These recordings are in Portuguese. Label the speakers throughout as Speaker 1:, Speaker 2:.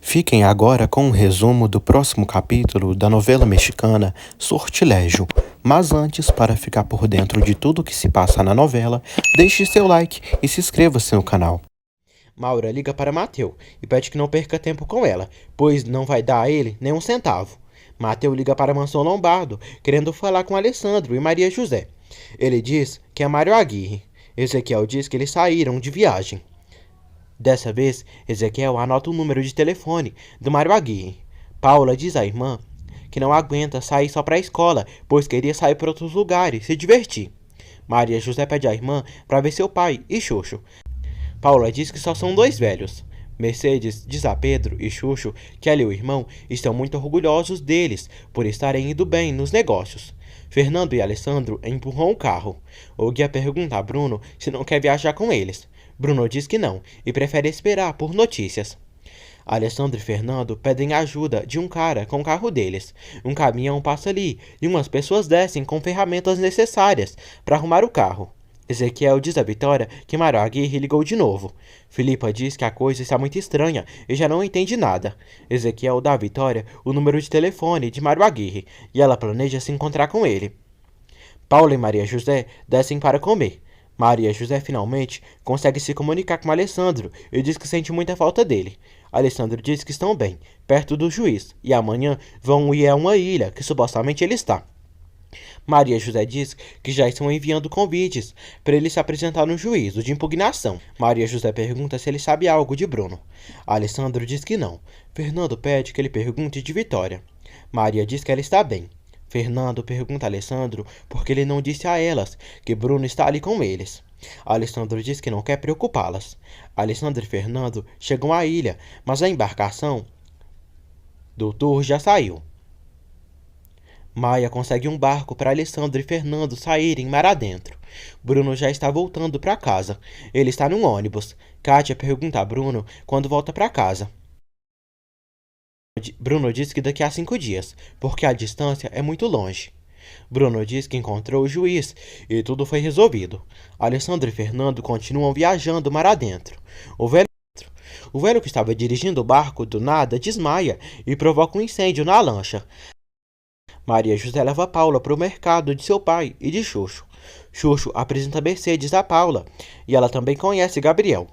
Speaker 1: Fiquem agora com um resumo do próximo capítulo da novela mexicana Sortilégio. Mas antes, para ficar por dentro de tudo que se passa na novela, deixe seu like e se inscreva-se no canal.
Speaker 2: Maura liga para Mateu e pede que não perca tempo com ela, pois não vai dar a ele nem um centavo. Mateu liga para a Mansão Lombardo, querendo falar com Alessandro e Maria José. Ele diz que é Mário Aguirre. Ezequiel diz que eles saíram de viagem. Dessa vez, Ezequiel anota o número de telefone do Mário Aguirre. Paula diz à irmã que não aguenta sair só para a escola, pois queria sair para outros lugares, se divertir. Maria José pede à irmã para ver seu pai e Xuxo. Paula diz que só são dois velhos. Mercedes diz a Pedro e Xuxo que ela e o irmão estão muito orgulhosos deles por estarem indo bem nos negócios. Fernando e Alessandro empurram o carro. O guia pergunta a Bruno se não quer viajar com eles. Bruno diz que não e prefere esperar por notícias. Alessandro e Fernando pedem ajuda de um cara com o carro deles. Um caminhão passa ali e umas pessoas descem com ferramentas necessárias para arrumar o carro. Ezequiel diz a Vitória que Mário Aguirre ligou de novo. Filipa diz que a coisa está muito estranha e já não entende nada. Ezequiel dá a Vitória o número de telefone de Mário Aguirre e ela planeja se encontrar com ele. Paula e Maria José descem para comer. Maria José finalmente consegue se comunicar com Alessandro e diz que sente muita falta dele. Alessandro diz que estão bem, perto do juiz, e amanhã vão ir a uma ilha que supostamente ele está. Maria José diz que já estão enviando convites para ele se apresentar no juízo de impugnação. Maria José pergunta se ele sabe algo de Bruno. Alessandro diz que não. Fernando pede que ele pergunte de Vitória. Maria diz que ela está bem. Fernando pergunta a Alessandro porque ele não disse a elas que Bruno está ali com eles. Alessandro diz que não quer preocupá-las. Alessandro e Fernando chegam à ilha, mas a embarcação do tour já saiu. Maia consegue um barco para Alessandro e Fernando saírem mar adentro. Bruno já está voltando para casa. Ele está num ônibus. Kátia pergunta a Bruno quando volta para casa. Bruno diz que daqui a 5 dias, porque a distância é muito longe. Bruno diz que encontrou o juiz e tudo foi resolvido. Alessandro e Fernando continuam viajando mar adentro. O velho que estava dirigindo o barco do nada desmaia e provoca um incêndio na lancha. Maria José leva Paula para o mercado de seu pai e de Xuxo. Xuxo apresenta Mercedes a Paula e ela também conhece Gabriel.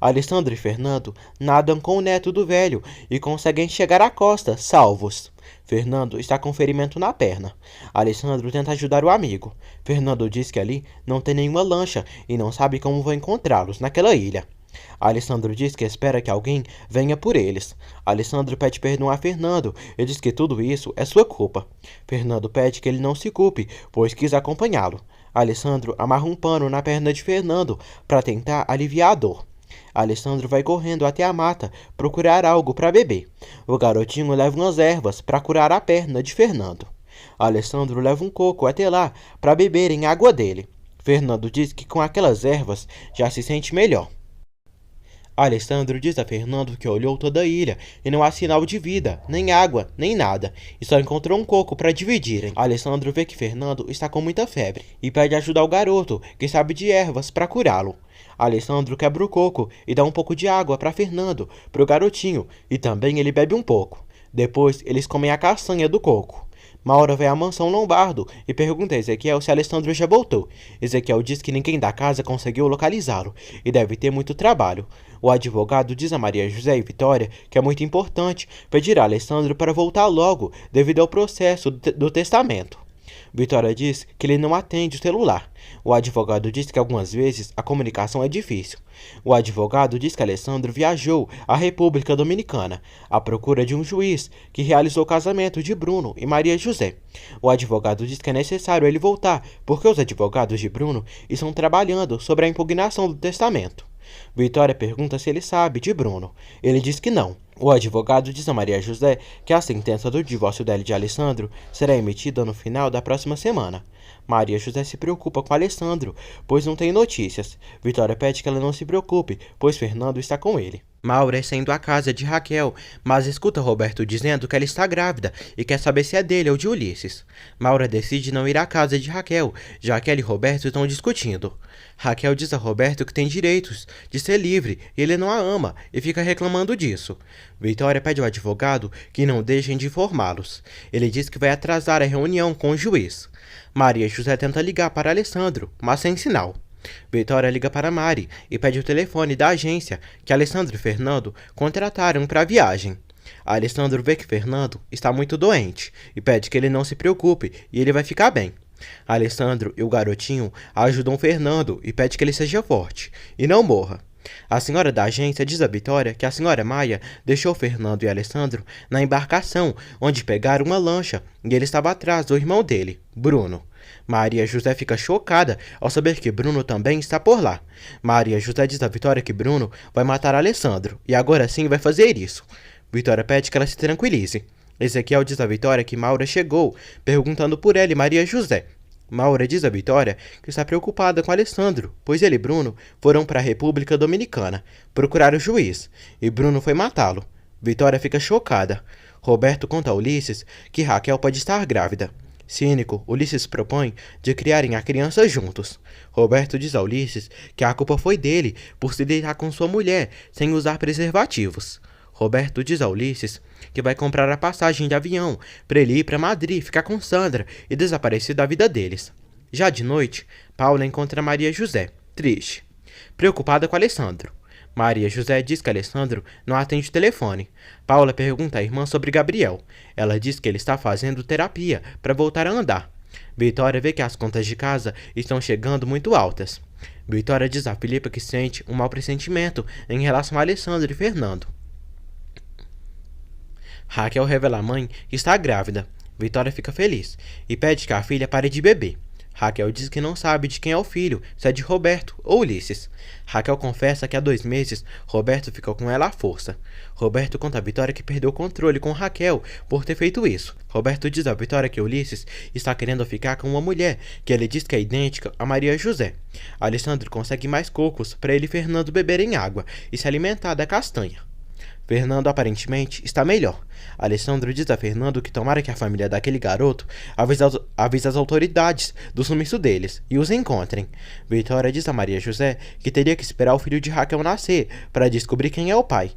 Speaker 2: Alessandro e Fernando nadam com o neto do velho e conseguem chegar à costa, salvos. Fernando está com ferimento na perna. Alessandro tenta ajudar o amigo. Fernando diz que ali não tem nenhuma lancha e não sabe como vão encontrá-los naquela ilha. Alessandro diz que espera que alguém venha por eles. Alessandro pede perdão a Fernando e diz que tudo isso é sua culpa. Fernando pede que ele não se culpe, pois quis acompanhá-lo. Alessandro amarra um pano na perna de Fernando para tentar aliviar a dor. Alessandro vai correndo até a mata procurar algo para beber. O garotinho leva umas ervas para curar a perna de Fernando. Alessandro leva um coco até lá para beberem água dele. Fernando diz que com aquelas ervas já se sente melhor. Alessandro diz a Fernando que olhou toda a ilha e não há sinal de vida, nem água, nem nada, e só encontrou um coco para dividirem. Alessandro vê que Fernando está com muita febre e pede ajuda ao garoto, que sabe de ervas, para curá-lo. Alessandro quebra o coco e dá um pouco de água para Fernando, para o garotinho, e também ele bebe um pouco. Depois eles comem a castanha do coco. Maura vai à mansão Lombardo e pergunta a Ezequiel se Alessandro já voltou. Ezequiel diz que ninguém da casa conseguiu localizá-lo e deve ter muito trabalho. O advogado diz a Maria José e Vitória que é muito importante pedir a Alessandro para voltar logo devido ao processo do testamento. Vitória diz que ele não atende o celular. O advogado diz que algumas vezes a comunicação é difícil. O advogado diz que Alessandro viajou à República Dominicana à procura de um juiz que realizou o casamento de Bruno e Maria José. O advogado diz que é necessário ele voltar porque os advogados de Bruno estão trabalhando sobre a impugnação do testamento. Vitória pergunta se ele sabe de Bruno. Ele diz que não. O advogado diz a Maria José que a sentença do divórcio dela e de Alessandro será emitida no final da próxima semana. Maria José se preocupa com Alessandro, pois não tem notícias. Vitória pede que ela não se preocupe, pois Fernando está com ele. Maura está indo à casa de Raquel, mas escuta Roberto dizendo que ela está grávida e quer saber se é dele ou de Ulisses. Maura decide não ir à casa de Raquel, já que ela e Roberto estão discutindo. Raquel diz a Roberto que tem direitos de ser livre e ele não a ama e fica reclamando disso. Vitória pede ao advogado que não deixem de informá-los. Ele diz que vai atrasar a reunião com o juiz. Maria José tenta ligar para Alessandro, mas sem sinal. Vitória liga para Mari e pede o telefone da agência que Alessandro e Fernando contrataram para a viagem. Alessandro vê que Fernando está muito doente e pede que ele não se preocupe e ele vai ficar bem. Alessandro e o garotinho ajudam Fernando e pede que ele seja forte e não morra. A senhora da agência diz a Vitória que a senhora Maia deixou Fernando e Alessandro na embarcação, onde pegaram uma lancha e ele estava atrás do irmão dele, Bruno. Maria José fica chocada ao saber que Bruno também está por lá. Maria José diz a Vitória que Bruno vai matar Alessandro e agora sim vai fazer isso. Vitória pede que ela se tranquilize. Ezequiel diz a Vitória que Maura chegou, perguntando por ela e Maria José. Maura diz a Vitória que está preocupada com Alessandro, pois ele e Bruno foram para a República Dominicana procurar o juiz, e Bruno foi matá-lo. Vitória fica chocada. Roberto conta a Ulisses que Raquel pode estar grávida. Cínico, Ulisses propõe de criarem a criança juntos. Roberto diz a Ulisses que a culpa foi dele por se deitar com sua mulher sem usar preservativos. Roberto diz a Ulisses que vai comprar a passagem de avião para ele ir para Madrid ficar com Sandra e desaparecer da vida deles. Já de noite, Paula encontra Maria José, triste, preocupada com Alessandro. Maria José diz que Alessandro não atende o telefone. Paula pergunta à irmã sobre Gabriel. Ela diz que ele está fazendo terapia para voltar a andar. Vitória vê que as contas de casa estão chegando muito altas. Vitória diz a Filipa que sente um mau pressentimento em relação a Alessandro e Fernando. Raquel revela à mãe que está grávida. Vitória fica feliz e pede que a filha pare de beber. Raquel diz que não sabe de quem é o filho, se é de Roberto ou Ulisses. Raquel confessa que há 2 meses Roberto ficou com ela à força. Roberto conta a Vitória que perdeu o controle com Raquel por ter feito isso. Roberto diz a Vitória que Ulisses está querendo ficar com uma mulher que ele diz que é idêntica a Maria José. Alessandro consegue mais cocos para ele e Fernando beberem água e se alimentar da castanha. Fernando aparentemente está melhor. Alessandro diz a Fernando que tomara que a família daquele garoto avise as autoridades do sumiço deles e os encontrem. Vitória diz a Maria José que teria que esperar o filho de Raquel nascer para descobrir quem é o pai.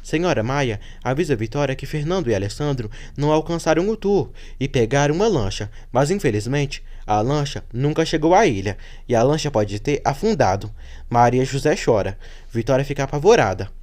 Speaker 2: Senhora Maia avisa Vitória que Fernando e Alessandro não alcançaram o tour e pegaram uma lancha, mas infelizmente a lancha nunca chegou à ilha e a lancha pode ter afundado. Maria José chora. Vitória fica apavorada.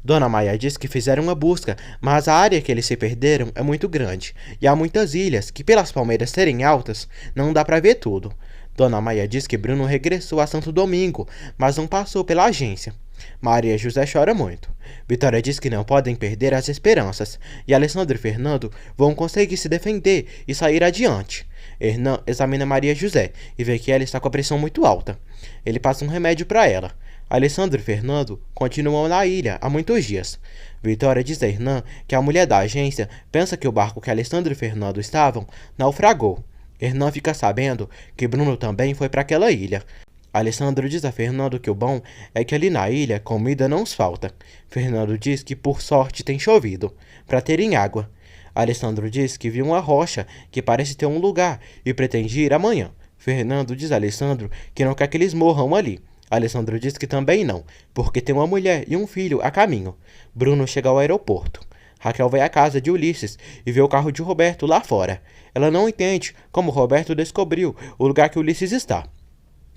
Speaker 2: Dona Maia diz que fizeram uma busca, mas a área que eles se perderam é muito grande e há muitas ilhas que, pelas palmeiras serem altas, não dá para ver tudo. Dona Maia diz que Bruno regressou a Santo Domingo, mas não passou pela agência. Maria José chora muito. Vitória diz que não podem perder as esperanças e Alessandro e Fernando vão conseguir se defender e sair adiante. Hernan examina Maria José e vê que ela está com a pressão muito alta. Ele passa um remédio para ela. Alessandro e Fernando continuam na ilha há muitos dias. Vitória diz a Hernan que a mulher da agência pensa que o barco que Alessandro e Fernando estavam naufragou. Hernan fica sabendo que Bruno também foi para aquela ilha. Alessandro diz a Fernando que o bom é que ali na ilha comida não os falta. Fernando diz que por sorte tem chovido, para terem água. Alessandro diz que viu uma rocha que parece ter um lugar e pretende ir amanhã. Fernando diz a Alessandro que não quer que eles morram ali. Alessandro diz que também não, porque tem uma mulher e um filho a caminho. Bruno chega ao aeroporto. Raquel vai à casa de Ulisses e vê o carro de Roberto lá fora. Ela não entende como Roberto descobriu o lugar que Ulisses está.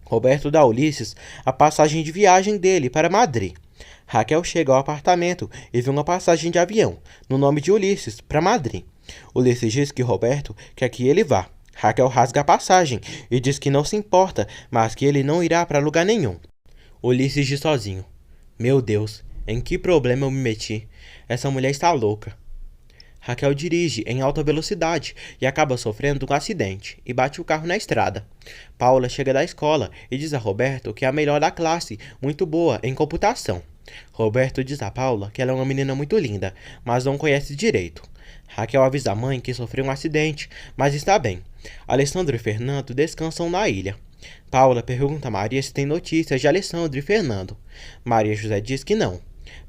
Speaker 2: Roberto dá a Ulisses a passagem de viagem dele para Madrid. Raquel chega ao apartamento e vê uma passagem de avião, no nome de Ulisses, para Madrid. Ulisses diz que Roberto quer que ele vá. Raquel rasga a passagem e diz que não se importa, mas que ele não irá para lugar nenhum. Ulisses diz sozinho: Meu Deus, em que problema eu me meti? Essa mulher está louca. Raquel dirige em alta velocidade e acaba sofrendo um acidente e bate o carro na estrada. Paula chega da escola e diz a Roberto que é a melhor da classe, muito boa em computação. Roberto diz a Paula que ela é uma menina muito linda, mas não conhece direito. Raquel avisa a mãe que sofreu um acidente, mas está bem. Alessandro e Fernando descansam na ilha. Paula pergunta a Maria se tem notícias de Alessandro e Fernando. Maria José diz que não.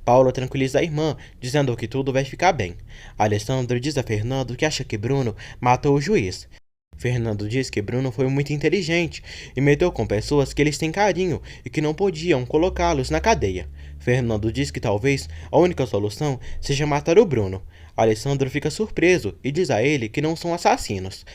Speaker 2: Paula tranquiliza a irmã, dizendo que tudo vai ficar bem. Alessandro diz a Fernando que acha que Bruno matou o juiz. Fernando diz que Bruno foi muito inteligente e meteu com pessoas que eles têm carinho e que não podiam colocá-los na cadeia. Fernando diz que talvez a única solução seja matar o Bruno. Alessandro fica surpreso e diz a ele que não são assassinos.